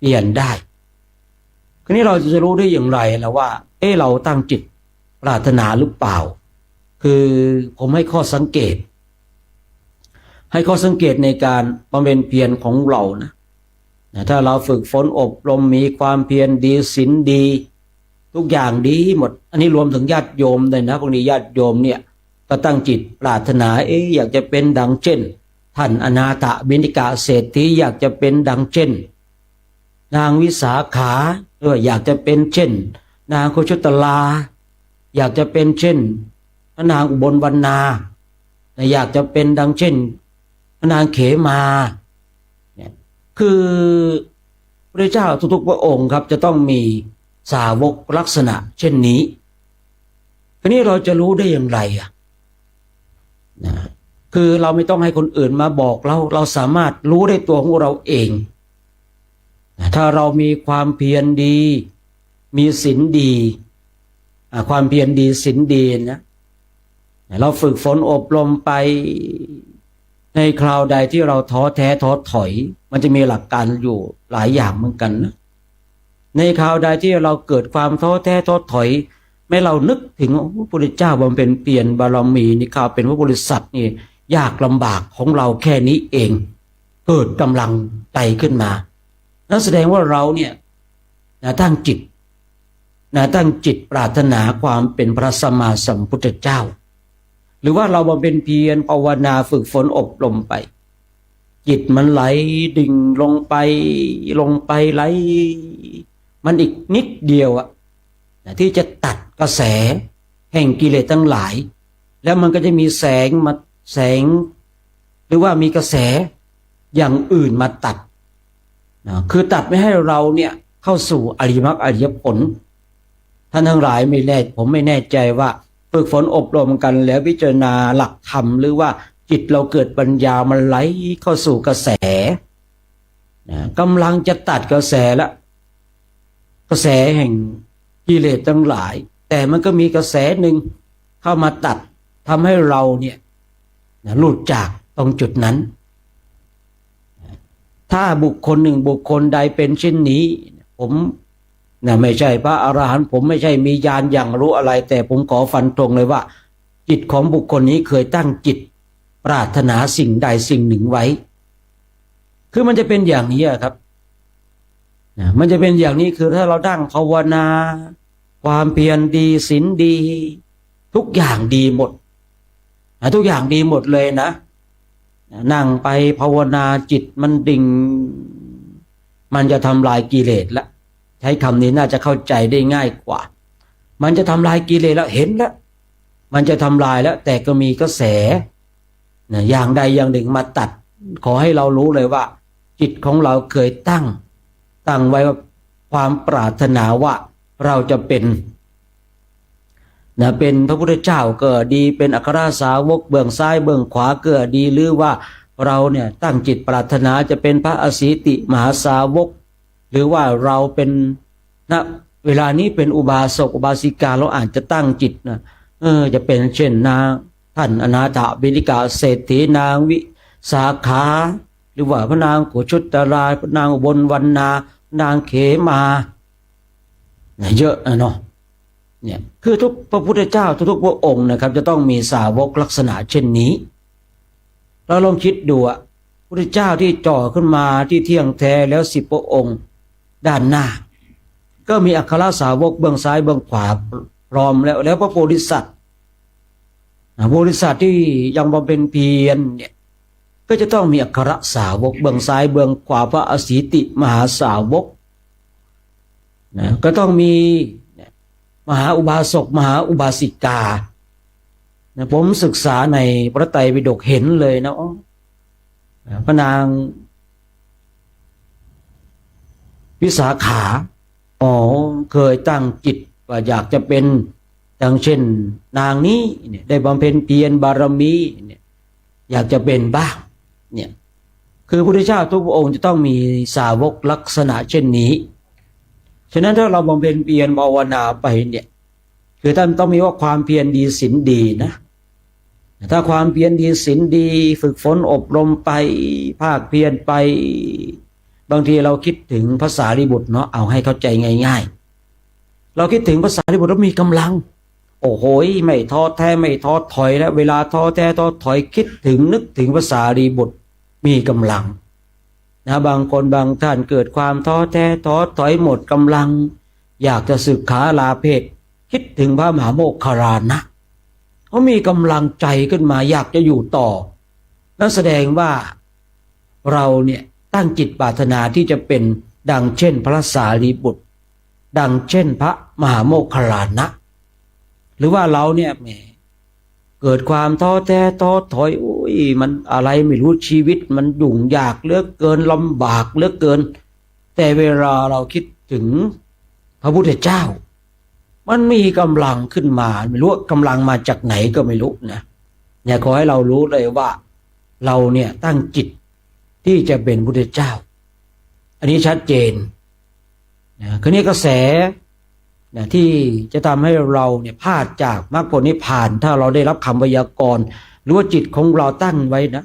เปลี่ยนได้คราวนี้เราจะรู้ได้อย่างไรแล้วว่าเราตั้งจิตปรารถนาหรือเปล่าคือผมให้ข้อสังเกตในการบำเพ็ญเพียรของเรานะถ้าเราฝึกฝนอบรมมีความเพียรดีศีลดีทุกอย่างดีหมดอันนี้รวมถึงญาติโยมเลยนะบางทีญาติโยมเนี่ยก็ตั้งจิตปรารถนาอยากจะเป็นดังเช่นท่านอนาถบิณฑิกะเศรษฐีอยากจะเป็นดังเช่นนางวิสาขาหรืออยากจะเป็นเช่นนางโคชุตลาอยากจะเป็นเช่นนางอุบลวรรณาอยากจะเป็นดังเช่นนางเขมาเนี่ยคือพระเจ้าทุกๆพระองค์ครับจะต้องมีสาวกลักษณะเช่นนี้ทีนี้เราจะรู้ได้อย่างไรนะคือเราไม่ต้องให้คนอื่นมาบอกเราสามารถรู้ได้ตัวของเราเองถ้าเรามีความเพียรดีมีศีลดีความเพียรดีศีลดีนะเราฝึกฝนอบรมไปในคราวใดที่เราท้อแท้ท้อถอยมันจะมีหลักการอยู่หลายอย่างเหมือนกันนะในคราวใดที่เราเกิดความท้อแท้ท้อถอยไม่เรานึกถึงพระพุทธเจ้าบำเพ็ญเพียรบารมีนี่ข้าเป็นพระบริษัทนี่ยากลำบากของเราแค่นี้เองเกิดกำลังใจขึ้นมานั่นแสดงว่าเราเนี่ยตั้งจิตปรารถนาความเป็นพระสัมมาสัมพุทธเจ้าหรือว่าเราบำเพ็ญเพียรภาวนาฝึกฝนอบรมไปจิตมันไหลดิ่งลงไปไหลมันอีกนิดเดียวที่จะตัดกระแสแห่งกิเลสทั้งหลายแล้วมันก็จะมีแสงหรือว่ามีกระแสอย่างอื่นมาตัดคือตัดไม่ให้เราเนี่ยเข้าสู่อริยมรรคอริยผลท่านทั้งหลายผมไม่แน่ใจว่าฝึกฝนอบรมกันแล้วพิจารณาหลักธรรมหรือว่าจิตเราเกิดปัญญามันไหลเข้าสู่กระแสกำลังจะตัดกระแสแล้วกระแสแห่งกิเลสทั้งหลายแต่มันก็มีกระแสหนึ่งเข้ามาตัดทำให้เราเนี่ยหลุดจากตรงจุดนั้นถ้าบุคคลหนึ่งบุคคลใดเป็นเช่นนี้ผมไม่ใช่พระอรหันต์ผมไม่ใช่มีญาณอย่างรู้อะไรแต่ผมขอฟันตรงเลยว่าจิตของบุคคลนี้เคยตั้งจิตปรารถนาสิ่งใดสิ่งหนึ่งไว้คือมันจะเป็นอย่างนี้ครับมันจะเป็นอย่างนี้คือถ้าเราตั้งภาวนาความเพียรดีศีลดีทุกอย่างดีหมดทุกอย่างดีหมดเลยนะนั่งไปภาวนาจิตมันดิ่งมันจะทำลายกิเลสละใช้คำนี้น่าจะเข้าใจได้ง่ายกว่ามันจะทำลายกิเลสแล้วเห็นแล้วมันจะทำลายแล้วแต่ก็มีกระแสอย่างใดอย่างหนึ่งมาตัดขอให้เรารู้เลยว่าจิตของเราเคยตั้งไว้ว่าความปรารถนาว่าเราจะเป็นเป็นพระพุทธเจ้าก็ดีเป็นอัครสาวกเบื้องซ้ายเบื้องขวาก็ดีหรือว่าเราเนี่ยตั้งจิตปรารถนาจะเป็นพระอสีติมหาสาวกหรือว่าเราเป็นเวลานี้เป็นอุบาสกอุบาสิกาเราอาจจะตั้งจิตจะเป็นเช่นนางท่านอนาถบิณฑิกะเศรษฐีนางวิสาขาหรือว่าพระนางโกชุตราพระนางอุบลวรรณานางเขมาเยอะเนาะเนี่ยคือทุกพระพุทธเจ้าทุกพระองค์นะครับจะต้องมีสาวกลักษณะเช่นนี้เราลองคิดดูพระพุทธเจ้าที่จ่อขึ้นมาที่เที่ยงแท้แล้ว10 พระองค์ด้านหน้าก็มีอัครสาวกเบื้องซ้ายเบื้องขวาพร้อมแล้วพระโพธิสัตว์ที่ยังบำเพ็ญเพียรเนี่ยก็จะต้องมีอัครสาวกเบื้องซ้ายเบื้องขวาพระอสีติมหาสาวกก็ต้องมีมหาอุบาสกมหาอุบาสิกาผมศึกษาในพระไตรปิฎกเห็นเลยนะพระนางวิสาขาเคยตั้งจิตว่าอยากจะเป็นดังเช่นนางนี้ได้บำเพ็ญเพียรบารมีอยากจะเป็นบ้างเนี่ยคือพระพุทธเจ้าทุกพระองค์จะต้องมีสาวกลักษณะเช่นนี้ฉะนั้นถ้าเราบำเพ็ญเพียรภาวนาไปเนี่ยคือท่านต้องมีว่าความเพียรดีศีลดีนะถ้าความเพียรดีศีลดีฝึกฝนอบรมไปภาคเพียรไป บางทีเราคิดถึงภาษาริบุตรเนาะเอาให้เข้าใจง่ายๆเราคิดถึงภาษาริบุตรแล้วมีกำลังโอ้โหไม่ท้อแท้ไม่ท้อถอยแล้วเวลาท้อแท้ท้อถอยคิดถึงนึกถึงภาษาริบุตรมีกำลังนะบางคนบางท่านเกิดความท้อแท้ท้อถอยหมดกำลังอยากจะสึกขาลาเพศคิดถึงพระมหาโมคคารลานะเขามีกำลังใจขึ้นมาอยากจะอยู่ต่อนั่นแสดงว่าเราเนี่ยตั้งจิตปรารถนาที่จะเป็นดังเช่นพระสารีบุตรดังเช่นพระมหาโมคคลลานะหรือว่าเราเนี่ยแหมเกิดความท้อแท้ท้อถอยโอ้ยมันอะไรไม่รู้ชีวิตมันยุ่งยากเหลือเกินลำบากเหลือเกินแต่เวลาเราคิดถึงพระพุทธเจ้ามันมีกำลังขึ้นมาไม่รู้กำลังมาจากไหนก็ไม่รู้นะเนี่ยขอให้เรารู้เลยว่าเราเนี่ยตั้งจิตที่จะเป็นพุทธเจ้าอันนี้ชัดเจนนะคือนี้กระแสนะที่จะทำให้เราเนี่ยพลาดจากมรรคผลนิพพานถ้าเราได้รับคำพยากรณ์หรือว่าจิตของเราตั้งไว้นะ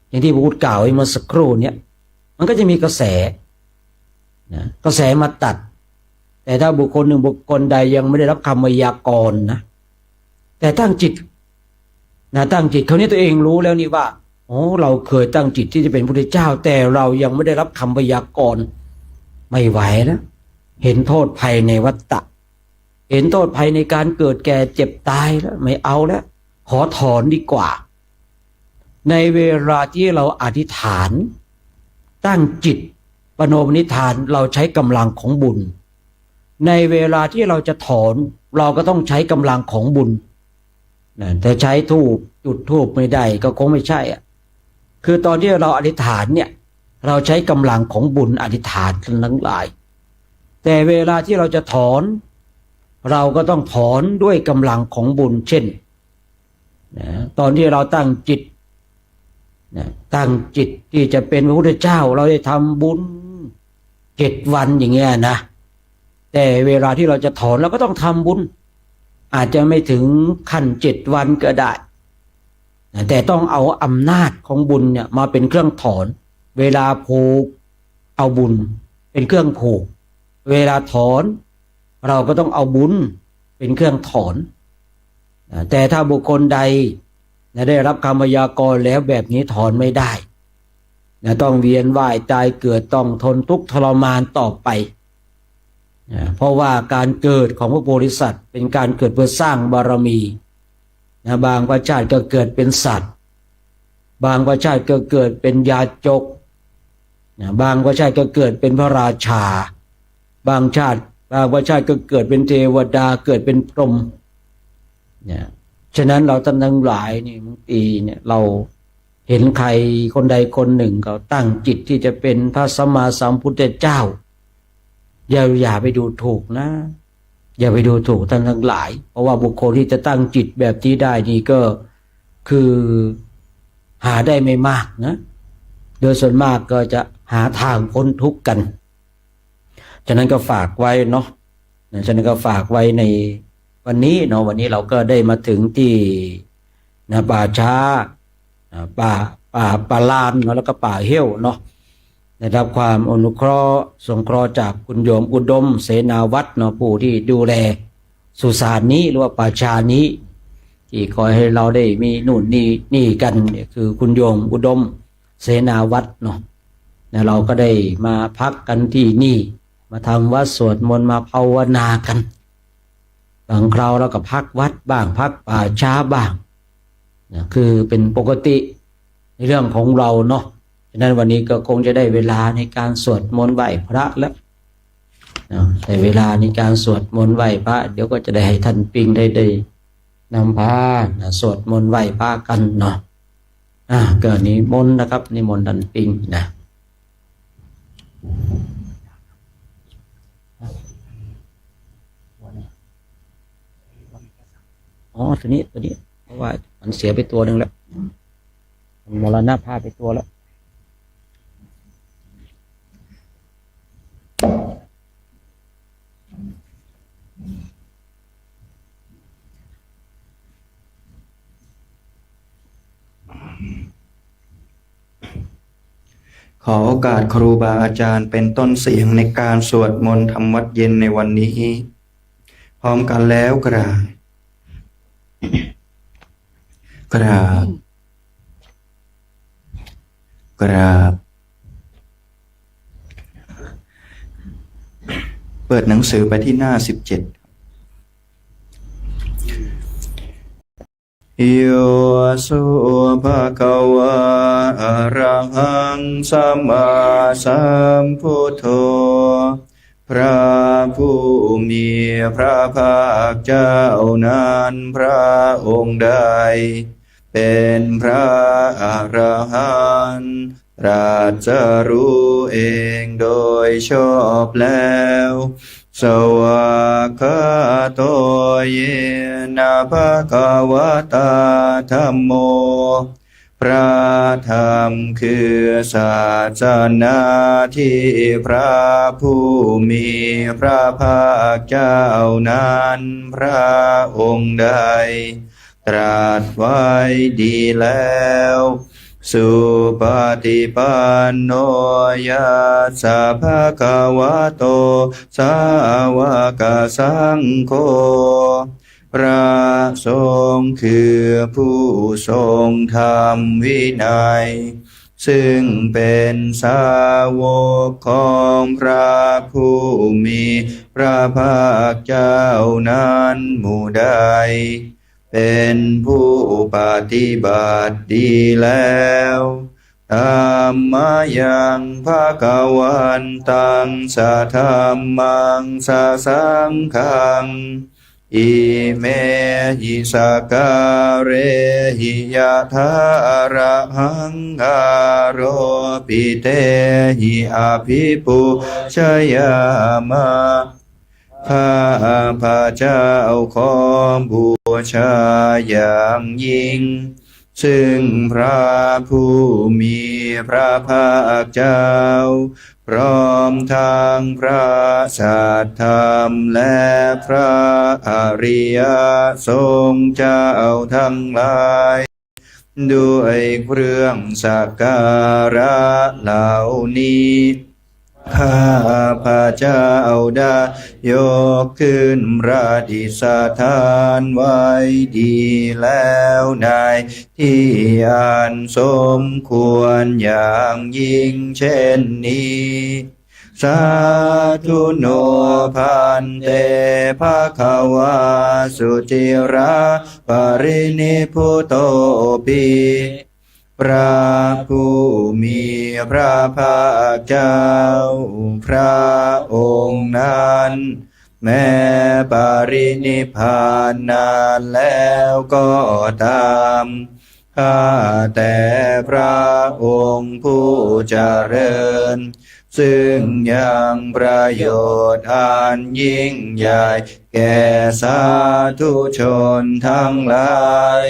อย่างที่พระพุทธกล่าวไว้เมื่อสักครู่เนี่ยมันก็จะมีกระแสนะกระแสมาตัดแต่ถ้าบุคคลหนึ่งบุคคลใดยังไม่ได้รับคำพยากรณ์นะแต่ตั้งจิตนะตั้งจิตเขานี้ตัวเองรู้แล้วนี่ว่าโอ้เราเคยตั้งจิตที่จะเป็นพระพุทธเจ้าแต่เรายังไม่ได้รับคำพยากรณ์ไม่ไหวแล้วเห็นโทษภัยในวัฏฏะเห็นโทษภัยในการเกิดแก่เจ็บตายแล้วไม่เอาแล้วขอถอนดีกว่าในเวลาที่เราอธิษฐานตั้งจิตปโนมนิธานเราใช้กำลังของบุญในเวลาที่เราจะถอนเราก็ต้องใช้กำลังของบุญนะแต่ใช้ธูปจุดธูปไม่ได้ก็คงไม่ใช่อ่ะคือตอนที่เราอธิษฐานเนี่ยเราใช้กำลังของบุญอธิษฐานทั้งหลายแต่เวลาที่เราจะถอนเราก็ต้องถอนด้วยกำลังของบุญเช่นนะตอนที่เราตั้งจิตนะตั้งจิตที่จะเป็นพระพุทธเจ้าเราได้ทำบุญ7 วันอย่างเงี้ยนะแต่เวลาที่เราจะถอนเราก็ต้องทำบุญอาจจะไม่ถึงขั้น7 วันก็ได้แต่ต้องเอาอำนาจของบุญเนี่ยมาเป็นเครื่องถอนเวลาผูกเอาบุญเป็นเครื่องผูกเวลาถอนเราก็ต้องเอาบุญเป็นเครื่องถอนแต่ถ้าบุคคลใดได้รับคำพยากรณ์แล้วแบบนี้ถอนไม่ได้ต้องเวียนว่ายตายเกิดต้องทนทุกข์ทรมานต่อไปเพราะว่าการเกิดของพระโพธิสัตว์เป็นการเกิดเพื่อสร้างบารมีบางพระชาติก็เกิดเป็นสัตว์บางพระชาติก็เกิดเป็นยาจกบางพระชาติก็เกิดเป็นพระราชาบางพระชาติก็เกิดเป็นเทวดาเกิดเป็นพรหมฉะนั้นเราท่านทั้งหลายนี่บางทีเนี่ยเราเห็นใครคนใดคนหนึ่งเขาตั้งจิตที่จะเป็นพระสัมมาสัมพุทธเจ้าอย่าไปดูถูกนะอย่าไปดูถูกท่านทั้งหลายเพราะว่าบุคคลที่จะตั้งจิตแบบที่ได้นี่ก็คือหาได้ไม่มากนะโดยส่วนมากก็จะหาทางพ้นทุกข์กันฉะนั้นก็ฝากไว้เนาะฉะนั้นก็ฝากไว้ในวันนี้เนาะวันนี้เราก็ได้มาถึงที่ป่าช้าป่าลานแล้วก็ป่าเหี้ยวเนาะได้รับความอนุเคราะห์สงเคราะห์จากคุณโยมอุดมเสนาวัฒน์เนาะผู้ที่ดูแลสุสานนี้หรือว่าป่าช้านี้ที่คอยให้เราได้มีนู่นนี่กันเนี่ยคือคุณโยมอุดมเสนาวัฒน์เนาะเราก็ได้มาพักกันที่นี่มาทำวัดสวดมนต์มาภาวนากันบางคราวเราก็พักวัดบ้างพักป่าช้าบ้างคือเป็นปกติในเรื่องของเราเนาะฉะนั้นวันนี้ก็คงจะได้เวลาในการสวดมนต์ไหว้พระแล้วแต่เวลาในการสวดมนต์ไหว้พระเดี๋ยวก็จะได้ให้ท่านปิงได้นำพาสวดมนต์ไหว้พระกันเนาะก็นิมนต์นะครับนิมนต์ท่านปิงนะตัวนี้เพราะว่ามันเสียไปตัวหนึ่งแล้วมันมรณภาพไปตัวแล้ว ขอโอกาสครูบาอาจารย์เป็นต้นเสียงในการสวดมนต์ทำวัดเย็นในวันนี้พร้อมกันแล้วกราบกราบกราบเปิดหนังสือไปที่หน้า17โยสุภะคะวะอะระหังสัมมาสัมพุทโธพระผู้มีพระภาคเจ้านั้นพระองค์ใดเป็นพระอรหันต์ตรัสรู้เองโดยชอบแล้วสวากขาโตเยนะภะคะวะตาธัมโมพระธรรมคือศาสนาที่พระผู้มีพระภาคเจ้านั้นพระองค์ใดตรัสไว้ดีแล้วสุปฏิปันโนยัสสะภะคะวะโตสาวกสังโฆพระสงฆ์คือผู้ทรงธรรมวินัยซึ่งเป็นสาวกของพระผู้มีพระภาคเจ้านั้นหมู่ใดเป็นผู้ปฏิบัติดีแล้วธัมมายังภคะวันตังสะธัมมังสะสังฆังอิเมหิสการะหิยะทาระหังคาโรปิเตหิอภิปุชยามะข้าพระเจ้าขอบูชาอย่างยิ่งซึ่งพระผู้มีพระภาคเจ้าพร้อมทางพระสัทธรรมและพระอริยสงฆ์เจ้าทั้งหลายด้วยเครื่องสักการะเหล่านี้ข้าพระเจ้าได้ยกขึ้นประดิษฐานไว้ดีแล้วในที่อันสมควรอย่างยิ่งเช่นนี้สาธุโนพันเตภะคะวาสุจิราปรินิพพุโตปิพระผู้มีพระภาคเจ้าพระองค์นั้นแม้ปรินิพพานนานแล้วก็ตามข้าแต่พระองค์ผู้เจริญซึ่งยังประโยชน์อันยิ่งใหญ่แก่สาธุชนทั้งหลาย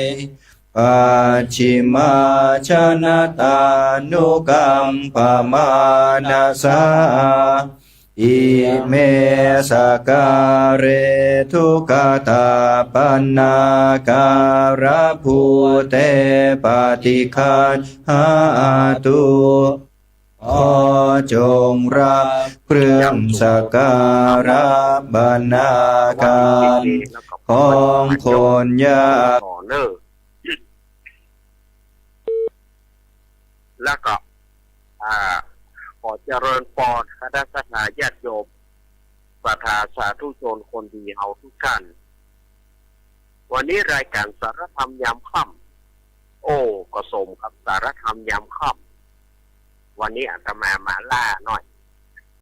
ปัจฉิมาชนะตานุกัมปมานาสาอิเมสการเรทุกตาปันนาการะภูเตปฏิคันหาตุขอจงรับเครื่องสักการะบรรณาการของคนยากแล้วก็ขอเจริญพรคณะสัตยาญาติโยมประธานสาธุชนคนดีเฮาทุกท่านวันนี้รายการสารธรรมยามค่ำโอ้ก็สมกับสารธรรมยามค่ำวันนี้อาตมาล่าหน่อย